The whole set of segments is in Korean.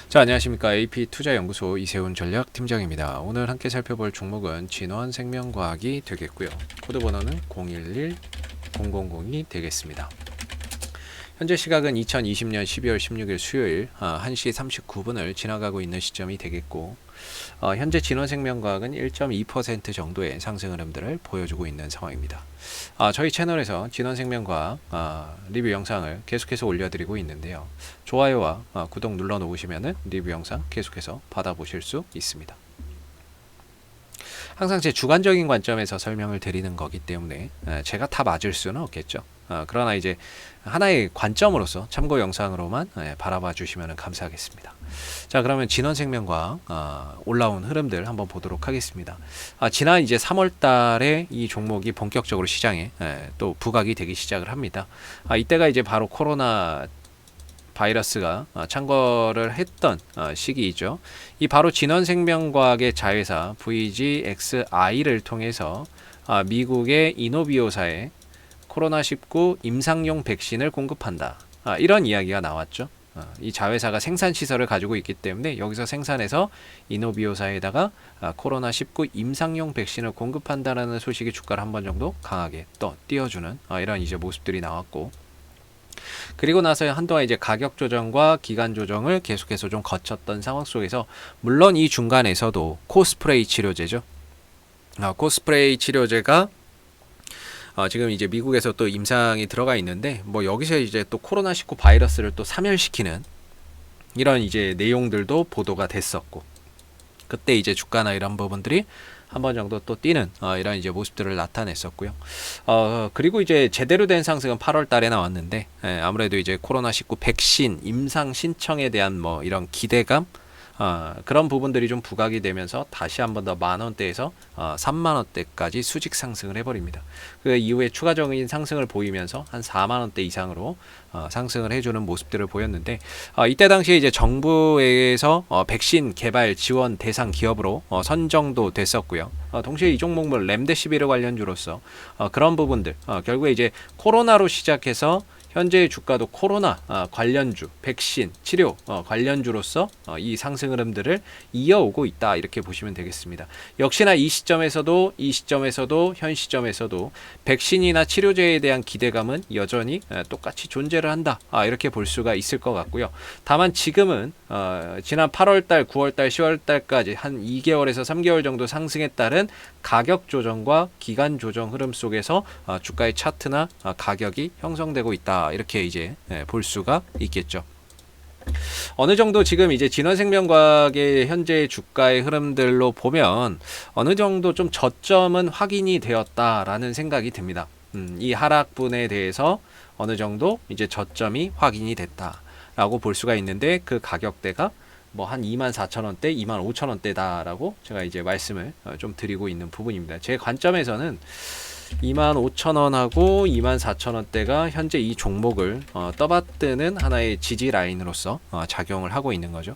자, 안녕하십니까. AP투자연구소 이세훈 전략팀장입니다. 오늘 함께 살펴볼 종목은 진원생명과학이 되겠고요. 코드 번호는 011002 되겠습니다. 현재 시각은 2020년 12월 16일 수요일 1시 39분을 지나가고 있는 시점이 되겠고, 현재 진원생명과학은 1.2% 정도의 상승 흐름들을 보여주고 있는 상황입니다. 저희 채널에서 진원생명과학 리뷰 영상을 계속해서 올려드리고 있는데요. 좋아요와 구독 눌러 놓으시면 리뷰 영상 계속해서 받아보실 수 있습니다. 항상 제 주관적인 관점에서 설명을 드리는 거기 때문에 제가 다 맞을 수는 없겠죠. 그러나 이제 하나의 관점으로서 참고 영상으로만 바라봐 주시면 감사하겠습니다. 자, 그러면 진원생명과학 올라온 흐름들 한번 보도록 하겠습니다. 지난 이제 3월 달에 이 종목이 본격적으로 시장에 또 부각이 되기 시작을 합니다. 이때가 이제 바로 코로나 바이러스가 창궐을 했던 시기이죠. 이 바로 진원생명과학의 자회사 VGXI를 통해서 미국의 이노비오사에 코로나19 임상용 백신을 공급한다. 이런 이야기가 나왔죠. 이 자회사가 생산시설을 가지고 있기 때문에 여기서 생산해서 이노비오사에다가 코로나19 임상용 백신을 공급한다라는 소식이 주가를 한 번 정도 강하게 또 띄워주는 이런 이제 모습들이 나왔고, 그리고 나서 한동안 이제 가격 조정과 기간 조정을 계속해서 좀 거쳤던 상황 속에서, 물론 이 중간에서도 코스프레이 치료제죠. 코스프레이 치료제가 지금 이제 미국에서 또 임상이 들어가 있는데, 뭐 여기서 이제 또 코로나19 바이러스를 또 사멸시키는 이런 이제 내용들도 보도가 됐었고, 그때 이제 주가나 이런 부분들이 한 번 정도 또 뛰는 이런 이제 모습들을 나타냈었고요. 그리고 이제 제대로 된 상승은 8월 달에 나왔는데, 아무래도 이제 코로나19 백신 임상 신청에 대한 뭐 이런 기대감, 그런 부분들이 좀 부각이 되면서 다시 한 번 더 만원대에서 3만원대까지 수직 상승을 해버립니다. 그 이후에 추가적인 상승을 보이면서 한 4만원대 이상으로 상승을 해주는 모습들을 보였는데, 이때 당시에 이제 정부에서 백신 개발 지원 대상 기업으로 선정도 됐었고요. 동시에 이 종목은 렘데시비르 관련주로서 그런 부분들, 결국에 이제 코로나로 시작해서 현재의 주가도 코로나 관련주, 백신, 치료 관련주로서 이 상승 흐름들을 이어오고 있다, 이렇게 보시면 되겠습니다. 역시나 이 시점에서도 현 시점에서도 백신이나 치료제에 대한 기대감은 여전히 똑같이 존재를 한다, 이렇게 볼 수가 있을 것 같고요. 다만 지금은 지난 8월달, 9월달, 10월달까지 한 2개월에서 3개월 정도 상승에 따른 가격 조정과 기간 조정 흐름 속에서 주가의 차트나 가격이 형성되고 있다, 이렇게 이제 볼 수가 있겠죠. 어느 정도 지금 이제 진원생명과학의 현재 주가의 흐름들로 보면 어느 정도 좀 저점은 확인이 되었다라는 생각이 듭니다. 이 하락분에 대해서 어느 정도 이제 저점이 확인이 됐다라고 볼 수가 있는데, 그 가격대가 뭐 한 24,000원대, 25,000원대다라고 제가 이제 말씀을 좀 드리고 있는 부분입니다. 제 관점에서는 25,000원하고 24,000원대가 현재 이 종목을 떠받드는 하나의 지지 라인으로서 작용을 하고 있는 거죠.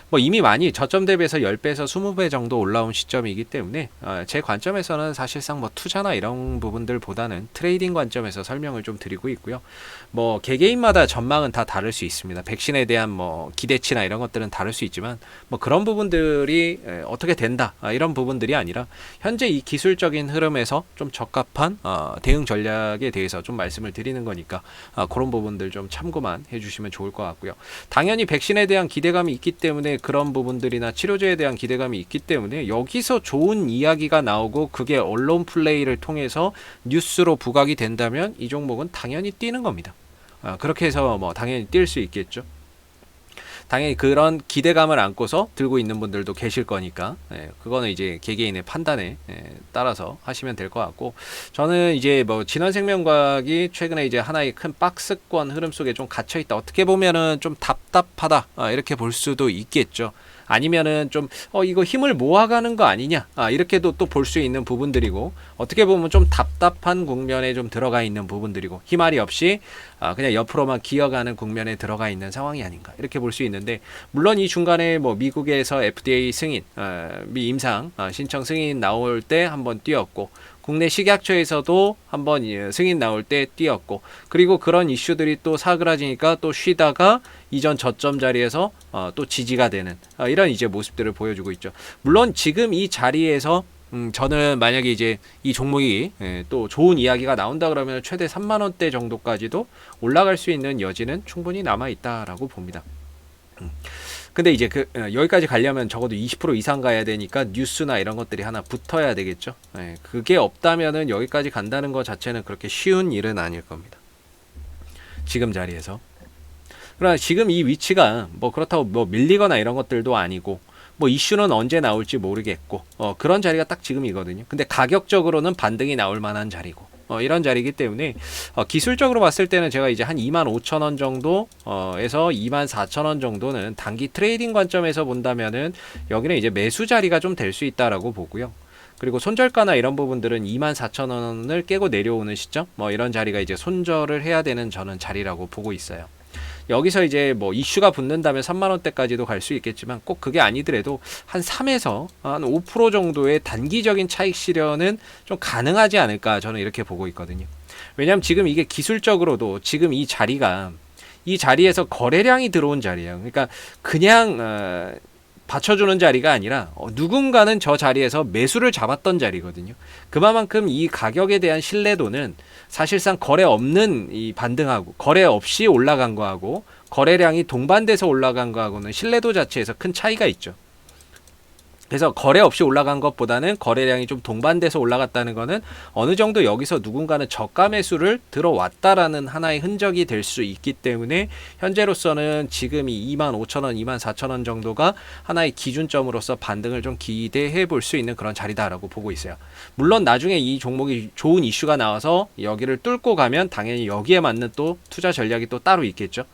뭐 이미 많이 저점 대비해서 10배에서 20배 정도 올라온 시점이기 때문에 제 관점에서는 사실상 뭐 투자나 이런 부분들보다는 트레이딩 관점에서 설명을 좀 드리고 있고요. 뭐 개개인마다 전망은 다 다를 수 있습니다. 백신에 대한 뭐 기대치나 이런 것들은 다를 수 있지만, 뭐 그런 부분들이 어떻게 된다, 이런 부분들이 아니라 현재 이 기술적인 흐름에서 좀 적합한 대응 전략에 대해서 좀 말씀을 드리는 거니까 그런 부분들 좀 참고만 해주시면 좋을 것 같고요. 당연히 백신에 대한 기대감이 있기 때문에, 그런 부분들이나 치료제에 대한 기대감이 있기 때문에 여기서 좋은 이야기가 나오고 그게 언론 플레이를 통해서 뉴스로 부각이 된다면 이 종목은 당연히 뛰는 겁니다. 그렇게 해서 뭐 당연히 뛸 수 있겠죠. 당연히 그런 기대감을 안고서 들고 있는 분들도 계실 거니까, 그거는 이제 개개인의 판단에 따라서 하시면 될 것 같고, 저는 이제 뭐 진원생명과학이 최근에 이제 하나의 큰 박스권 흐름 속에 좀 갇혀 있다, 어떻게 보면은 좀 답답하다, 이렇게 볼 수도 있겠죠. 아니면은 좀 이거 힘을 모아가는 거 아니냐, 이렇게도 또 볼 수 있는 부분들이고, 어떻게 보면 좀 답답한 국면에 좀 들어가 있는 부분들이고, 힘알이 없이 그냥 옆으로만 기어가는 국면에 들어가 있는 상황이 아닌가, 이렇게 볼 수 있는데, 물론 이 중간에 뭐 미국에서 FDA 승인, 미 임상 신청 승인 나올 때 한번 뛰었고, 국내 식약처에서도 한번 승인 나올 때 뛰었고, 그리고 그런 이슈들이 또 사그라지니까 또 쉬다가 이전 저점 자리에서 또 지지가 되는 이런 이제 모습들을 보여주고 있죠. 물론 지금 이 자리에서 저는 만약에 이제 이 종목이 또 좋은 이야기가 나온다 그러면 최대 3만 원대 정도까지도 올라갈 수 있는 여지는 충분히 남아 있다라고 봅니다. 근데 이제 여기까지 가려면 적어도 20% 이상 가야 되니까 뉴스나 이런 것들이 하나 붙어야 되겠죠. 그게 없다면은 여기까지 간다는 것 자체는 그렇게 쉬운 일은 아닐 겁니다. 지금 자리에서. 그러나 지금 이 위치가 뭐 그렇다고 뭐 밀리거나 이런 것들도 아니고, 뭐 이슈는 언제 나올지 모르겠고, 그런 자리가 딱 지금이거든요. 근데 가격적으로는 반등이 나올 만한 자리고, 이런 자리이기 때문에 기술적으로 봤을 때는 제가 이제 한 25,000원 정도에서 24,000원 정도는 단기 트레이딩 관점에서 본다면은 여기는 이제 매수 자리가 좀 될 수 있다라고 보고요. 그리고 손절가나 이런 부분들은 24,000원을 깨고 내려오는 시점, 뭐 이런 자리가 이제 손절을 해야 되는 저는 자리라고 보고 있어요. 여기서 이제 뭐 이슈가 붙는다면 3만원대까지도 갈 수 있겠지만 꼭 그게 아니더라도 한 3에서 한 5% 정도의 단기적인 차익 실현은 좀 가능하지 않을까, 저는 이렇게 보고 있거든요. 왜냐하면 지금 이게 기술적으로도 지금 이 자리가 이 자리에서 거래량이 들어온 자리예요. 그러니까 그냥 받쳐주는 자리가 아니라 누군가는 저 자리에서 매수를 잡았던 자리거든요. 그만큼 이 가격에 대한 신뢰도는 사실상 거래 없는 이 반등하고 거래 없이 올라간 거하고 거래량이 동반돼서 올라간 거하고는 신뢰도 자체에서 큰 차이가 있죠. 그래서 거래 없이 올라간 것보다는 거래량이 좀 동반돼서 올라갔다는 거는 어느 정도 여기서 누군가는 저가 매수를 들어왔다라는 하나의 흔적이 될 수 있기 때문에 현재로서는 지금 이 25,000원, 24,000원 정도가 하나의 기준점으로서 반등을 좀 기대해 볼 수 있는 그런 자리다라고 보고 있어요. 물론 나중에 이 종목이 좋은 이슈가 나와서 여기를 뚫고 가면 당연히 여기에 맞는 또 투자 전략이 또 따로 있겠죠.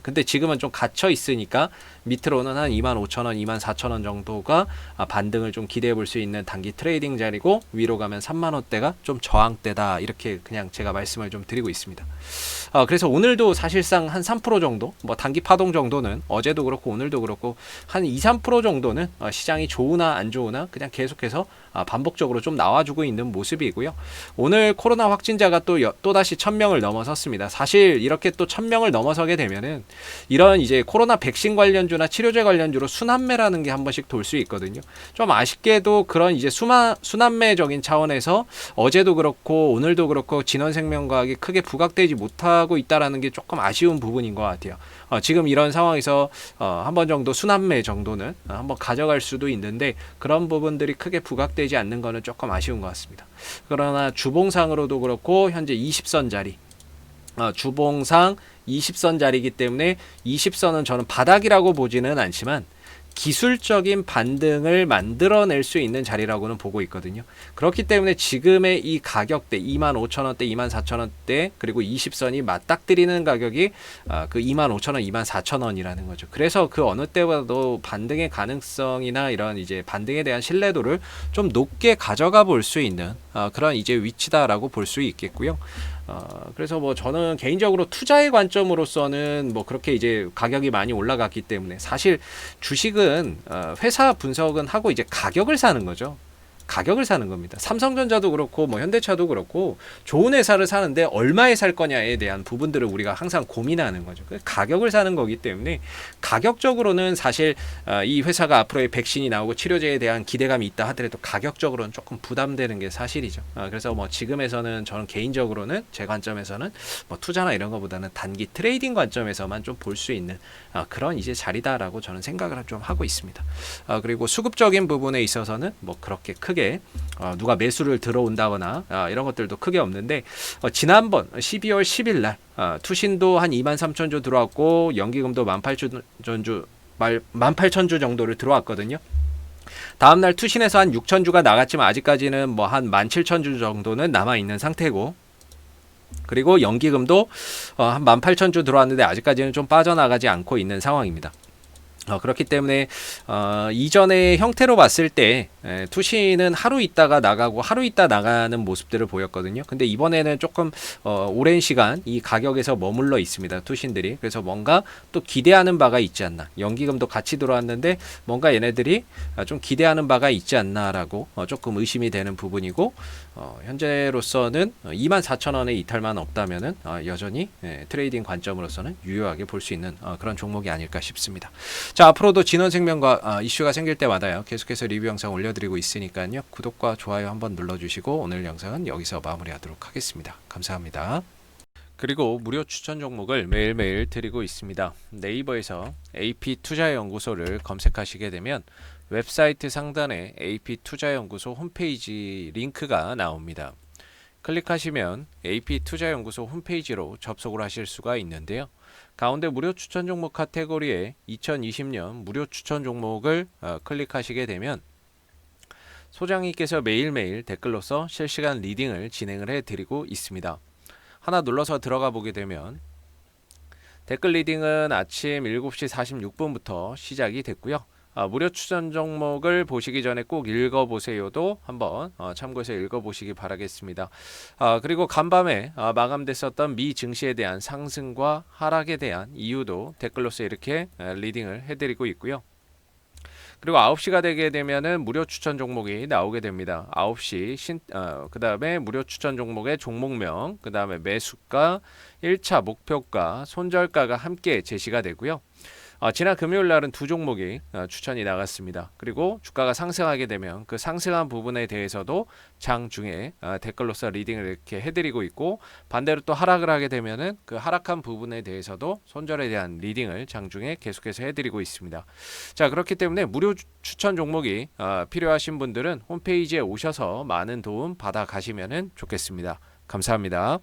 근데 지금은 좀 갇혀 있으니까 밑으로는 한 25,000원, 24,000원 정도가 반등을 좀 기대해 볼 수 있는 단기 트레이딩 자리고, 위로 가면 3만원대가 좀 저항대다, 이렇게 그냥 제가 말씀을 좀 드리고 있습니다. 그래서 오늘도 사실상 한 3% 정도, 뭐 단기 파동 정도는 어제도 그렇고 오늘도 그렇고 한 2, 3% 정도는 시장이 좋으나 안 좋으나 그냥 계속해서 반복적으로 좀 나와주고 있는 모습이고요. 오늘 코로나 확진자가 또다시 1000명을 넘어섰습니다. 사실 이렇게 또 1000명을 넘어서게 되면은 이런 이제 코로나 백신 관련주나 치료제 관련주로 순환매라는 게 한 번씩 돌 수 있거든요. 좀 아쉽게도 그런 이제 순환매적인 차원에서 어제도 그렇고 오늘도 그렇고 진원생명과학이 크게 부각되지 못하고 있다라는 게 조금 아쉬운 부분인 것 같아요. 지금 이런 상황에서 한 번 정도 순환매 정도는 한번 가져갈 수도 있는데 그런 부분들이 크게 부각되지 않는 거는 조금 아쉬운 것 같습니다. 그러나 주봉상으로도 그렇고 현재 20선 자리, 주봉상 20선 자리이기 때문에 20선은 저는 바닥이라고 보지는 않지만 기술적인 반등을 만들어낼 수 있는 자리라고는 보고 있거든요. 그렇기 때문에 지금의 이 가격대 25,000원대, 24,000원대 그리고 20선이 맞닥뜨리는 가격이 그 25,000원, 24,000원이라는 거죠. 그래서 그 어느 때보다도 반등의 가능성이나 이런 이제 반등에 대한 신뢰도를 좀 높게 가져가 볼 수 있는 그런 이제 위치다라고 볼 수 있겠고요. 그래서 뭐 저는 개인적으로 투자의 관점으로서는 뭐 그렇게 이제 가격이 많이 올라갔기 때문에 사실 주식은 회사 분석은 하고 이제 가격을 사는 거죠. 가격을 사는 겁니다. 삼성전자도 그렇고 뭐 현대차도 그렇고 좋은 회사를 사는데 얼마에 살 거냐에 대한 부분들을 우리가 항상 고민하는 거죠. 가격을 사는 거기 때문에 가격적으로는 사실 이 회사가 앞으로의 백신이 나오고 치료제에 대한 기대감이 있다 하더라도 가격적으로는 조금 부담되는 게 사실이죠. 그래서 뭐 지금에서는 저는 개인적으로는 제 관점에서는 뭐 투자나 이런 것보다는 단기 트레이딩 관점에서만 좀 볼 수 있는 그런 이제 자리다라고 저는 생각을 좀 하고 있습니다. 그리고 수급적인 부분에 있어서는 뭐 그렇게 크게 누가 매수를 들어온다거나 이런 것들도 크게 없는데 지난번 12월 10일 날 투신도 한 23,000주 들어왔고 연기금도 18,000주 정도를 들어왔거든요. 다음날 투신에서 한 6,000주가 나갔지만 아직까지는 뭐 한 17,000주 정도는 남아있는 상태고, 그리고 연기금도 한 18,000주 들어왔는데 아직까지는 좀 빠져나가지 않고 있는 상황입니다. 그렇기 때문에 이전의 형태로 봤을 때 투신은 하루 있다가 나가고 하루 있다 나가는 모습들을 보였거든요. 근데 이번에는 조금 오랜 시간 이 가격에서 머물러 있습니다. 투신들이. 그래서 뭔가 또 기대하는 바가 있지 않나. 연기금도 같이 들어왔는데 뭔가 얘네들이 좀 기대하는 바가 있지 않나라고 조금 의심이 되는 부분이고, 현재로서는 24,000원의 이탈만 없다면은 여전히 트레이딩 관점으로서는 유효하게 볼 수 있는 그런 종목이 아닐까 싶습니다. 자, 앞으로도 진원생명과 이슈가 생길 때마다요 계속해서 리뷰 영상 올려드리고 있으니까요 구독과 좋아요 한번 눌러주시고 오늘 영상은 여기서 마무리하도록 하겠습니다. 감사합니다. 그리고 무료 추천 종목을 매일매일 드리고 있습니다. 네이버에서 AP투자연구소를 검색하시게 되면 웹사이트 상단에 AP투자연구소 홈페이지 링크가 나옵니다. 클릭하시면 AP투자연구소 홈페이지로 접속을 하실 수가 있는데요. 가운데 무료 추천 종목 카테고리에 2020년 무료 추천 종목을 클릭하시게 되면 소장님께서 매일매일 댓글로서 실시간 리딩을 진행을 해드리고 있습니다. 하나 눌러서 들어가 보게 되면 댓글 리딩은 아침 7시 46분부터 시작이 됐고요. 무료 추천 종목을 보시기 전에 꼭 읽어보세요도 한번 참고해서 읽어보시기 바라겠습니다. 그리고 간밤에 마감됐었던 미 증시에 대한 상승과 하락에 대한 이유도 댓글로서 이렇게 리딩을 해드리고 있고요. 그리고 9시가 되게 되면은 무료 추천 종목이 나오게 됩니다. 9시 그 다음에 무료 추천 종목의 종목명, 그 다음에 매수가, 1차 목표가, 손절가가 함께 제시가 되고요. 지난 금요일 날은 두 종목이 추천이 나갔습니다. 그리고 주가가 상승하게 되면 그 상승한 부분에 대해서도 장 중에 댓글로서 리딩을 이렇게 해드리고 있고, 반대로 또 하락을 하게 되면은 그 하락한 부분에 대해서도 손절에 대한 리딩을 장 중에 계속해서 해드리고 있습니다. 자, 그렇기 때문에 무료 추천 종목이 필요하신 분들은 홈페이지에 오셔서 많은 도움 받아 가시면 좋겠습니다. 감사합니다.